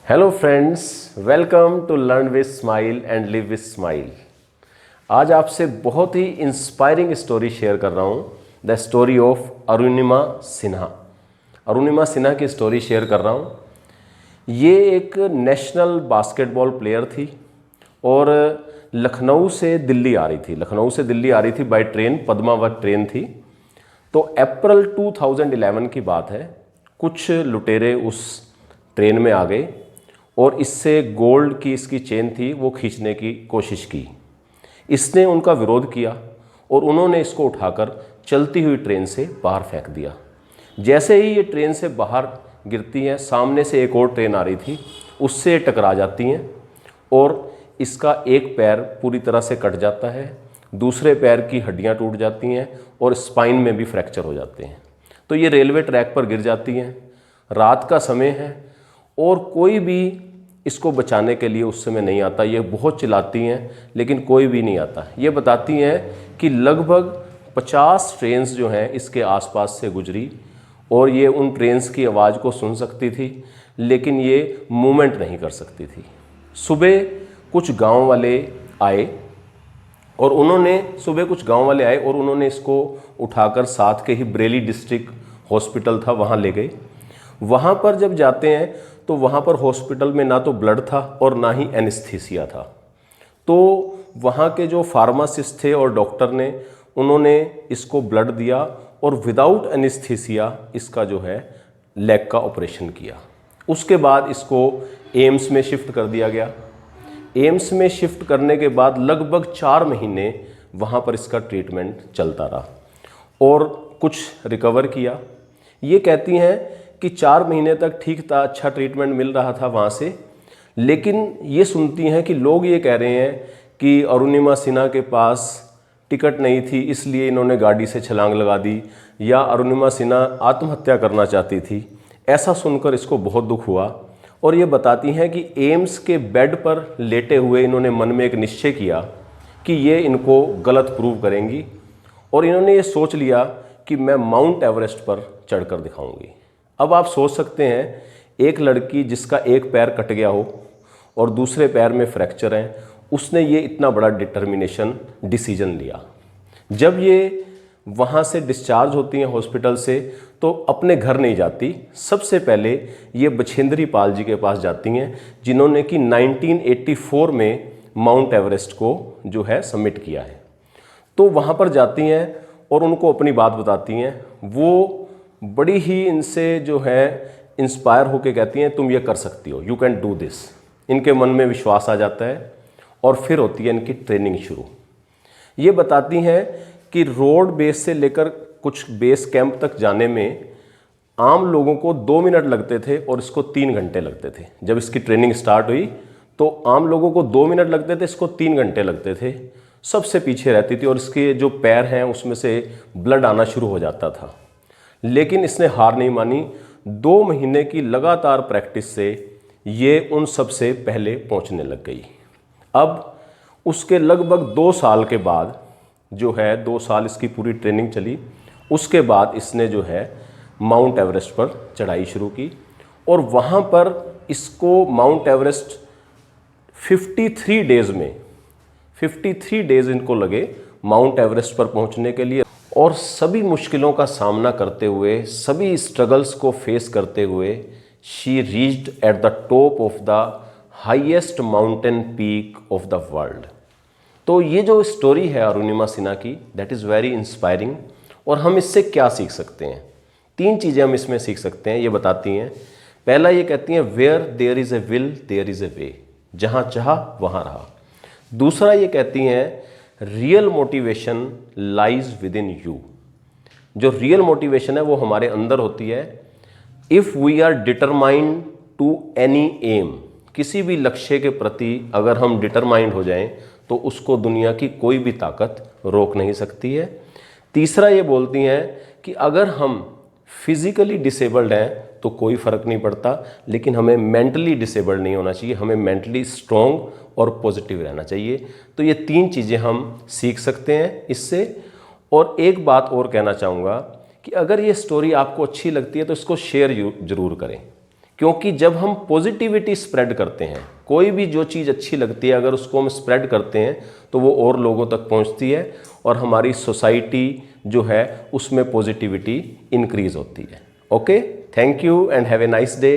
Hello friends, welcome to learn with smile and live with smile. आज आपसे बहुत ही inspiring story share कर रहा हूँ, the story of Arunima Sinha. Arunima Sinha की स्टोरी शेयर कर रहा हूँ। ये एक नेशनल बास्केटबॉल प्लेयर थी और लखनऊ से दिल्ली आ रही थी बाय ट्रेन, पद्मावत ट्रेन थी। तो अप्रैल 2011 की बात है। कुछ लुटेरे उस ट्रेन में आ गए और इससे गोल्ड की इसकी चेन थी वो खींचने की कोशिश की। इसने उनका विरोध किया और उन्होंने इसको उठाकर चलती हुई ट्रेन से बाहर फेंक दिया। जैसे ही ये ट्रेन से बाहर गिरती हैं, सामने से एक और ट्रेन आ रही थी, उससे टकरा जाती हैं और इसका एक पैर पूरी तरह से कट जाता है, दूसरे पैर की हड्डियां टूट जाती हैं और स्पाइन में भी फ्रैक्चर हो जाते हैं। तो ये रेलवे ट्रैक पर गिर जाती हैं। रात का समय है और कोई भी इसको बचाने के लिए उस समय नहीं आता। ये बहुत चिल्लाती हैं लेकिन कोई भी नहीं आता। ये बताती हैं कि लगभग 50 ट्रेन्स जो हैं इसके आसपास से गुजरी और ये उन ट्रेन्स की आवाज़ को सुन सकती थी लेकिन ये मूवमेंट नहीं कर सकती थी। सुबह कुछ गांव वाले आए और उन्होंने इसको उठाकर साथ के ही बरेली डिस्ट्रिक्ट हॉस्पिटल था, वहाँ ले गए। वहाँ पर जब जाते हैं तो वहाँ पर हॉस्पिटल में ना तो ब्लड था और ना ही एनेस्थीसिया था। तो वहाँ के जो फार्मासिस्ट थे और डॉक्टर ने, उन्होंने इसको ब्लड दिया और विदाउट एनेस्थीसिया इसका जो है लेग का ऑपरेशन किया। उसके बाद इसको एम्स में शिफ्ट कर दिया गया। एम्स में शिफ्ट करने के बाद लगभग 4 महीने वहाँ पर इसका ट्रीटमेंट चलता रहा और कुछ रिकवर किया। ये कहती हैं कि 4 महीने तक ठीक था, अच्छा ट्रीटमेंट मिल रहा था वहाँ से। लेकिन ये सुनती हैं कि लोग ये कह रहे हैं कि अरुणिमा सिन्हा के पास टिकट नहीं थी इसलिए इन्होंने गाड़ी से छलांग लगा दी, या अरुणिमा सिन्हा आत्महत्या करना चाहती थी। ऐसा सुनकर इसको बहुत दुख हुआ और ये बताती हैं कि एम्स के बेड पर लेटे हुए इन्होंने मन में एक निश्चय किया कि ये इनको गलत प्रूव करेंगी और इन्होंने ये सोच लिया कि मैं माउंट एवरेस्ट पर चढ़कर दिखाऊंगी। अब आप सोच सकते हैं, एक लड़की जिसका एक पैर कट गया हो और दूसरे पैर में फ्रैक्चर है, उसने ये इतना बड़ा डिसीजन लिया। जब ये वहाँ से डिस्चार्ज होती हैं हॉस्पिटल से तो अपने घर नहीं जाती, सबसे पहले ये बछेंद्री पाल जी के पास जाती हैं जिन्होंने कि 1984 में माउंट एवरेस्ट को जो है सबमिट किया है। तो वहाँ पर जाती हैं और उनको अपनी बात बताती हैं। वो बड़ी ही इनसे जो है इंस्पायर होके कहती हैं, तुम ये कर सकती हो, यू कैन डू दिस। इनके मन में विश्वास आ जाता है और फिर होती है इनकी ट्रेनिंग शुरू। ये बताती हैं कि रोड बेस से लेकर कुछ बेस कैंप तक जाने में आम लोगों को 2 मिनट लगते थे और इसको 3 घंटे लगते थे। जब इसकी ट्रेनिंग स्टार्ट हुई तो आम लोगों को 2 मिनट लगते थे, इसको 3 घंटे लगते थे। सबसे पीछे रहती थी और इसके जो पैर हैं उसमें से ब्लड आना शुरू हो जाता था। लेकिन इसने हार नहीं मानी। 2 महीने की लगातार प्रैक्टिस से ये उन सबसे पहले पहुंचने लग गई। अब उसके लगभग 2 साल के बाद जो है, 2 साल इसकी पूरी ट्रेनिंग चली। उसके बाद इसने जो है माउंट एवरेस्ट पर चढ़ाई शुरू की और वहाँ पर इसको माउंट एवरेस्ट 53 डेज़ इनको लगे माउंट एवरेस्ट पर पहुँचने के लिए। और सभी मुश्किलों का सामना करते हुए, सभी स्ट्रगल्स को फेस करते हुए she reached at the top of the highest mountain peak of the world. तो ये जो स्टोरी है अरुणिमा सिन्हा की, दैट इज़ वेरी इंस्पायरिंग। और हम इससे क्या सीख सकते हैं? 3 चीज़ें हम इसमें सीख सकते हैं। ये बताती हैं, पहला ये कहती हैं, where there is a will there is a way, जहाँ चाहा वहाँ रहा। दूसरा ये कहती हैं, real motivation lies within you. जो रियल मोटिवेशन है वो हमारे अंदर होती है। If we are determined to any aim, किसी भी लक्ष्य के प्रति अगर हम डिटरमाइंड हो जाएं तो उसको दुनिया की कोई भी ताकत रोक नहीं सकती है। तीसरा ये बोलती हैं कि अगर हम फिजिकली डिसेबल्ड हैं तो कोई फ़र्क नहीं पड़ता, लेकिन हमें मेंटली डिसेबल्ड नहीं होना चाहिए, हमें मेंटली स्ट्रॉन्ग और पॉजिटिव रहना चाहिए। तो ये 3 चीज़ें हम सीख सकते हैं इससे। और एक बात और कहना चाहूँगा कि अगर ये स्टोरी आपको अच्छी लगती है तो इसको शेयर ज़रूर करें, क्योंकि जब हम पॉजिटिविटी स्प्रेड करते हैं, कोई भी जो चीज़ अच्छी लगती है अगर उसको हम स्प्रेड करते हैं तो वो और लोगों तक पहुंचती है और हमारी सोसाइटी जो है उसमें पॉजिटिविटी इंक्रीज होती है। Okay, thank you and have a nice day.